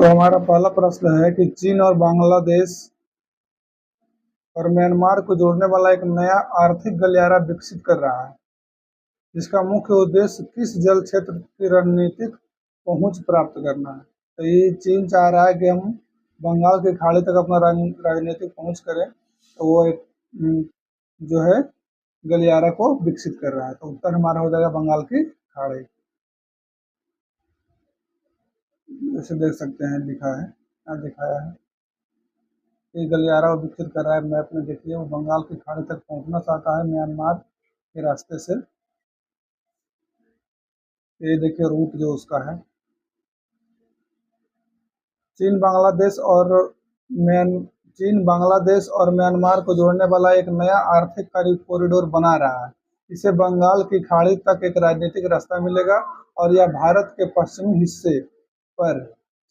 तो हमारा पहला प्रश्न है कि चीन और बांग्लादेश और म्यांमार को जोड़ने वाला एक नया आर्थिक गलियारा विकसित कर रहा है, जिसका मुख्य उद्देश्य किस जल क्षेत्र की रणनीतिक पहुंच प्राप्त करना है। तो ये चीन चाह रहा है कि हम बंगाल की खाड़ी तक अपना राजनीतिक पहुंच करें, तो वो एक जो है गलियारा को विकसित कर रहा है। तो उत्तर हमारा हो जाएगा बंगाल की खाड़ी। जैसे देख सकते हैं लिखा है, यहाँ दिखाया है, ये गलियारा विकसित कर रहा है। मैप में देखिए वो बंगाल की खाड़ी तक पहुंचना चाहता है म्यांमार के रास्ते से। ये देखिए रूट जो उसका है। चीन बांग्लादेश और म्यांमार को जोड़ने वाला एक नया आर्थिक कॉरिडोर बना रहा है। इसे बंगाल की खाड़ी तक एक राजनीतिक रास्ता मिलेगा और यह भारत के पश्चिमी हिस्से पर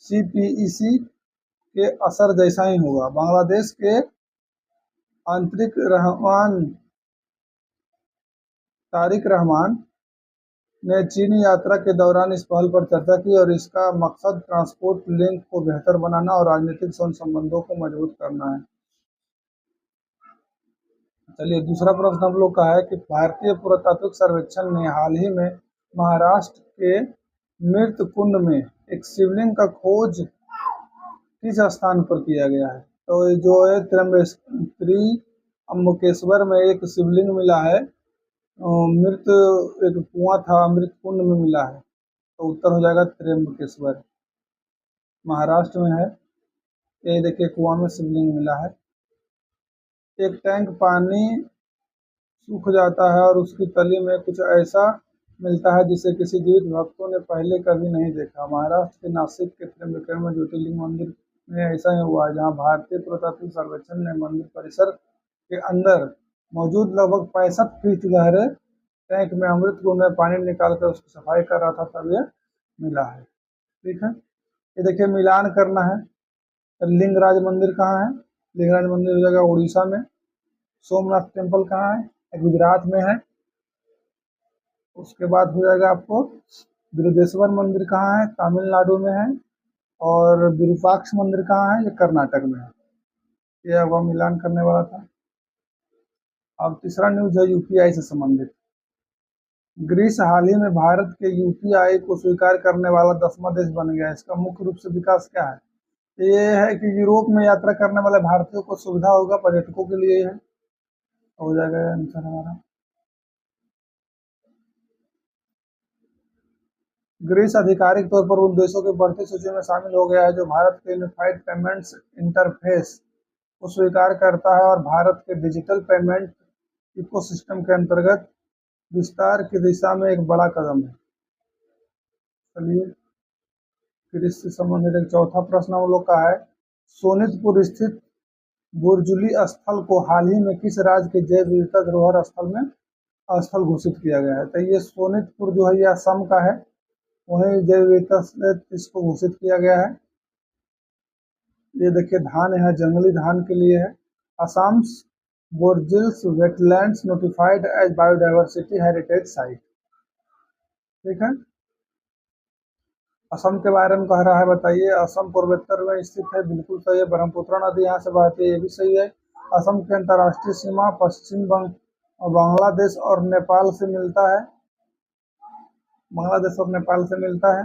सीपीईसी के असर जैसा ही होगा। बांग्लादेश के आंतरिक तारिक रहमान ने चीनी यात्रा के दौरान इस पहल पर चर्चा की और इसका मकसद ट्रांसपोर्ट लिंक को बेहतर बनाना और राजनीतिक संबंधों को मजबूत करना है। चलिए दूसरा प्रश्न हम लोग का है कि भारतीय पुरातात्विक सर्वेक्षण ने हाल ही में महाराष्ट्र के मृत कुंड में एक शिवलिंग का खोज किस स्थान पर किया गया है। तो जो है त्र्यंबकेश्वर में एक शिवलिंग मिला है, मृत एक कुआं था, मृत कुंड में मिला है। तो उत्तर हो जाएगा त्र्यंबकेश्वर, महाराष्ट्र में है। ये देखिए कुआं में शिवलिंग मिला है। एक टैंक पानी सूख जाता है और उसकी तली में कुछ ऐसा मिलता है जिसे किसी जीवित भक्तों ने पहले कभी नहीं देखा। महाराष्ट्र के नासिक के त्र्यंबकेश्वर में ज्योतिर्लिंग मंदिर में ऐसा ही हुआ है, जहाँ भारतीय पुरातात्विक सर्वेक्षण ने मंदिर परिसर के अंदर मौजूद लगभग 65 फीट गहरे टैंक में अमृत कुंड में पानी निकालकर उसकी सफाई कर रहा था, तब यह मिला है। ठीक है, ये देखिए मिलान करना है। लिंगराज मंदिर कहाँ है? लिंगराज मंदिर हो जाएगा उड़ीसा में। सोमनाथ टेम्पल कहाँ है? गुजरात में है। उसके बाद हो जाएगा आपको बृहदेश्वर मंदिर कहाँ है? तमिलनाडु में है। और विरूपाक्ष मंदिर कहाँ है? ये कर्नाटक में है। ये अब मिलान करने वाला था। अब तीसरा न्यूज है यूपीआई से संबंधित। ग्रीस हाल ही में भारत के यूपीआई को स्वीकार करने वाला 10वां देश बन गया है। इसका मुख्य रूप से विकास क्या है? ये है कि यूरोप में यात्रा करने वाले भारतीयों को सुविधा होगा, पर्यटकों के लिए है। हो जाएगा आंसर हमारा। ग्रीस आधिकारिक तौर पर उन देशों की बढ़ती सूची में शामिल हो गया है जो भारत के यूनिफाइड पेमेंट्स इंटरफेस को स्वीकार करता है और भारत के डिजिटल पेमेंट इकोसिस्टम के अंतर्गत विस्तार की दिशा में एक बड़ा कदम है। चलिए ग्रीस से संबंधित एक चौथा प्रश्न हम लोग का है। सोनितपुर स्थित बुर्जुली स्थल को हाल ही में किस राज्य के जैव विविधता धरोहर स्थल घोषित किया गया है? तो ये सोनितपुर जो है ये असम का है, वहीं जैव विविधता से इसको घोषित किया गया है। ये देखिए धान है, जंगली धान के लिए है। असम बोर्जिल्स wetlands notified as biodiversity heritage site. ठीक है, असम के बारे में कह रहा है, बताइए। असम पूर्वोत्तर में स्थित है, बिल्कुल सही है। ब्रह्मपुत्र नदी यहाँ से बहती है, ये भी सही है। असम की अंतर्राष्ट्रीय सीमा पश्चिम बांग्लादेश और नेपाल से मिलता है, बांग्लादेश और नेपाल से मिलता है।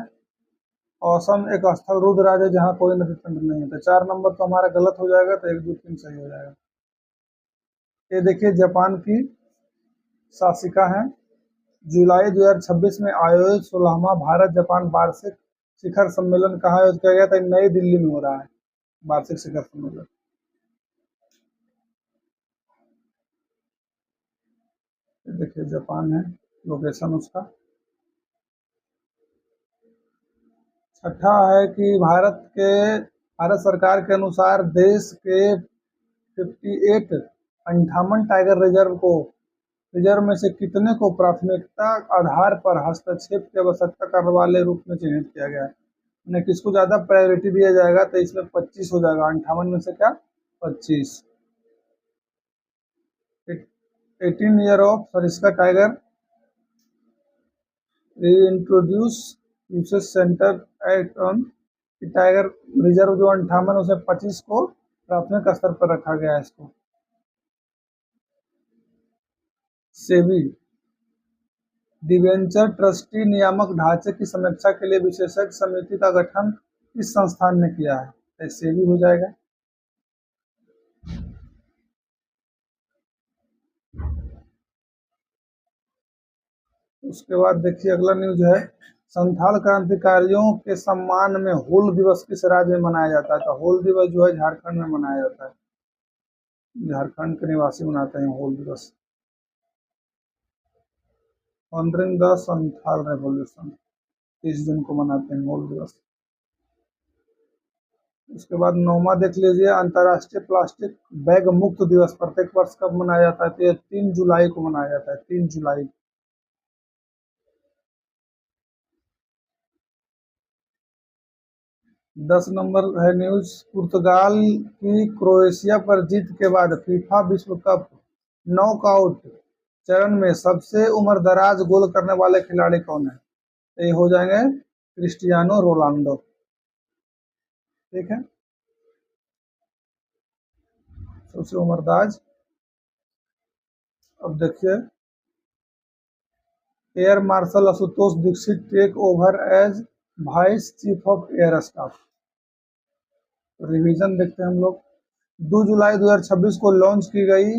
असम एक स्थल रुद्र राज्य है जहाँ कोई नदी तंत्र नहीं है। तो 4 नंबर तो हमारा गलत हो जाएगा, तो 1, 2, 3 सही हो जाएगा। ये देखिए जापान की शासिका है। जुलाई 2026 में आयोजित 16वां भारत जापान वार्षिक शिखर सम्मेलन कहाँ आयोजित किया गया था? नई दिल्ली में हो रहा है वार्षिक शिखर सम्मेलन। देखिए जापान है लोकेशन उसका। छठा है कि भारत सरकार के अनुसार देश के 58 टाइगर रिजर्व में से कितने को प्राथमिकता आधार पर हस्तक्षेप की आवश्यकता करने वाले रूप में चिन्हित किया गया है? उन्हें किसको ज्यादा प्रायोरिटी दिया जाएगा? तो इसमें 25 हो जाएगा। 58 में से क्या 25। 18 ईयर ऑफ सरिस्का टाइगर री introduce usage centre act on कि टाइगर रिजर्व जो 58 उसे 25 को प्राथमिक स्तर पर रखा गया है इसको। सेबी डिवेंचर ट्रस्टी नियामक ढांचे की समीक्षा के लिए विशेषज्ञ समिति का गठन किस संस्थान ने किया है? तो सेबी हो जाएगा। उसके बाद देखिए अगला न्यूज है, संथाल क्रांतिकारियों के सम्मान में हूल दिवस किस राज्य में मनाया जाता है? तो हूल दिवस जो है झारखंड में मनाया जाता है, झारखंड के निवासी मनाते हैं हूल दिवस। ऑनरिंग द संथाल रेवोल्यूशन 30 जून को मनाते हैं हूल दिवस। उसके बाद 9वां देख लीजिए, अंतर्राष्ट्रीय प्लास्टिक बैग मुक्त दिवस प्रत्येक वर्ष कब मनाया जाता है? तो ये 3 जुलाई को मनाया जाता है, 3 जुलाई। 10 नंबर है न्यूज, पुर्तगाल की क्रोएशिया पर जीत के बाद फीफा विश्व कप नॉकआउट चरण में सबसे उम्रदराज गोल करने वाले खिलाड़ी कौन है? ये हो जाएंगे क्रिस्टियानो रोनाल्डो। ठीक है, सबसे उम्रदराज। अब देखिए, air marshal Ashutosh Dixit take over as vice chief of air staff. Revision देखते हैं हम लोग। 2 जुलाई 2026 को लॉन्च की गई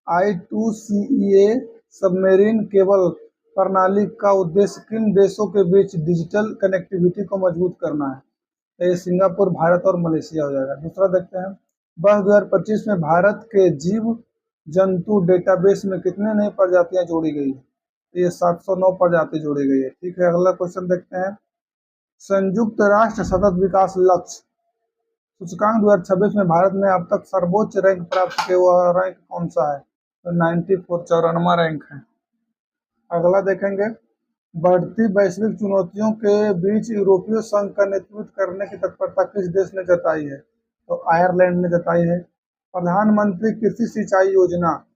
I2CEA सबमरीन केबल प्रणाली का उद्देश्य किन देशों के बीच डिजिटल कनेक्टिविटी को मजबूत करना है? तो ये सिंगापुर, भारत और मलेशिया हो जाएगा। दूसरा देखते हैं, वर्ष 2025 में भारत के जीव जंतु डेटाबेस में कितने नई प्रजातियां जोड़ी गई है? ये 709 प्रजाति जोड़ी गई है। ठीक है, अगला क्वेश्चन देखते हैं, संयुक्त राष्ट्र सतत विकास लक्ष्य सूचकांक 2026 में भारत ने अब तक सर्वोच्च रैंक प्राप्त किया हुआ रैंक कौन सा है? तो 94, 94वां रैंक है। अगला देखेंगे, बढ़ती वैश्विक चुनौतियों के बीच यूरोपीय संघ का नेतृत्व करने की तत्परता किस देश ने जताई है? तो आयरलैंड ने जताई है। प्रधानमंत्री कृषि सिंचाई योजना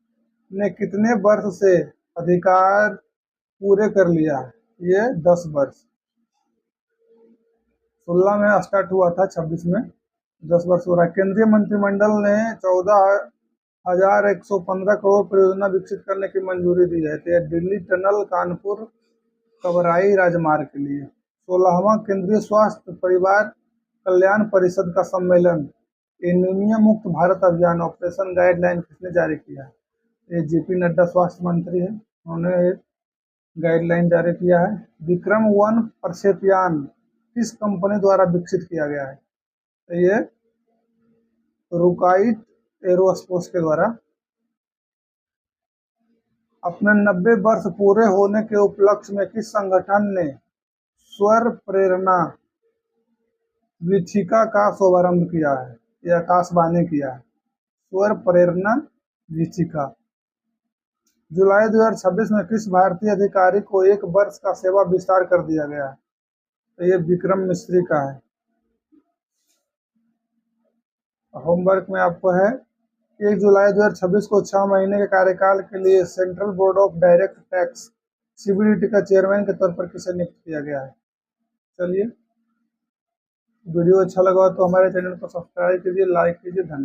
ने कितने वर्ष से अधिकार पूरे कर लिया है? ये 10 वर्ष। 16 में स्टार्ट हुआ था, 26 में 10 वर्ष हो रहा है। केंद्रीय मंत्रिमंडल ने 14,115 करोड़ परियोजना विकसित करने की मंजूरी दी है। तो यह दिल्ली टनल कानपुर कबराई राजमार्ग के लिए। 16वां केंद्रीय स्वास्थ्य परिवार कल्याण परिषद का सम्मेलन एनीमिया मुक्त भारत अभियान ऑपरेशन गाइडलाइन किसने जारी किया है? ये जेपी नड्डा स्वास्थ्य मंत्री है, उन्होंने गाइडलाइन जारी किया है। विक्रम-1 प्रक्षेपयान किस कंपनी द्वारा विकसित किया गया है? तो ये रुकाइट एरोस्पेस के द्वारा। अपने 90 वर्ष पूरे होने के उपलक्ष्य में किस संगठन ने स्वर प्रेरणा वीथिका का शुभारंभ किया है? यह आकाशवाणी किया है, स्वर प्रेरणा वीथिका। जुलाई 2026 में किस भारतीय अधिकारी को 1 वर्ष का सेवा विस्तार कर दिया गया है? तो ये विक्रम मिस्री का है। होमवर्क में आपको है, 1 जुलाई 2026 को 6 महीने के कार्यकाल के लिए central board of direct tax CBDT का चेयरमैन के तौर पर किसे नियुक्त किया गया है? चलिए, वीडियो अच्छा लगा तो हमारे चैनल को सब्सक्राइब कीजिए, लाइक कीजिए। धन्यवाद।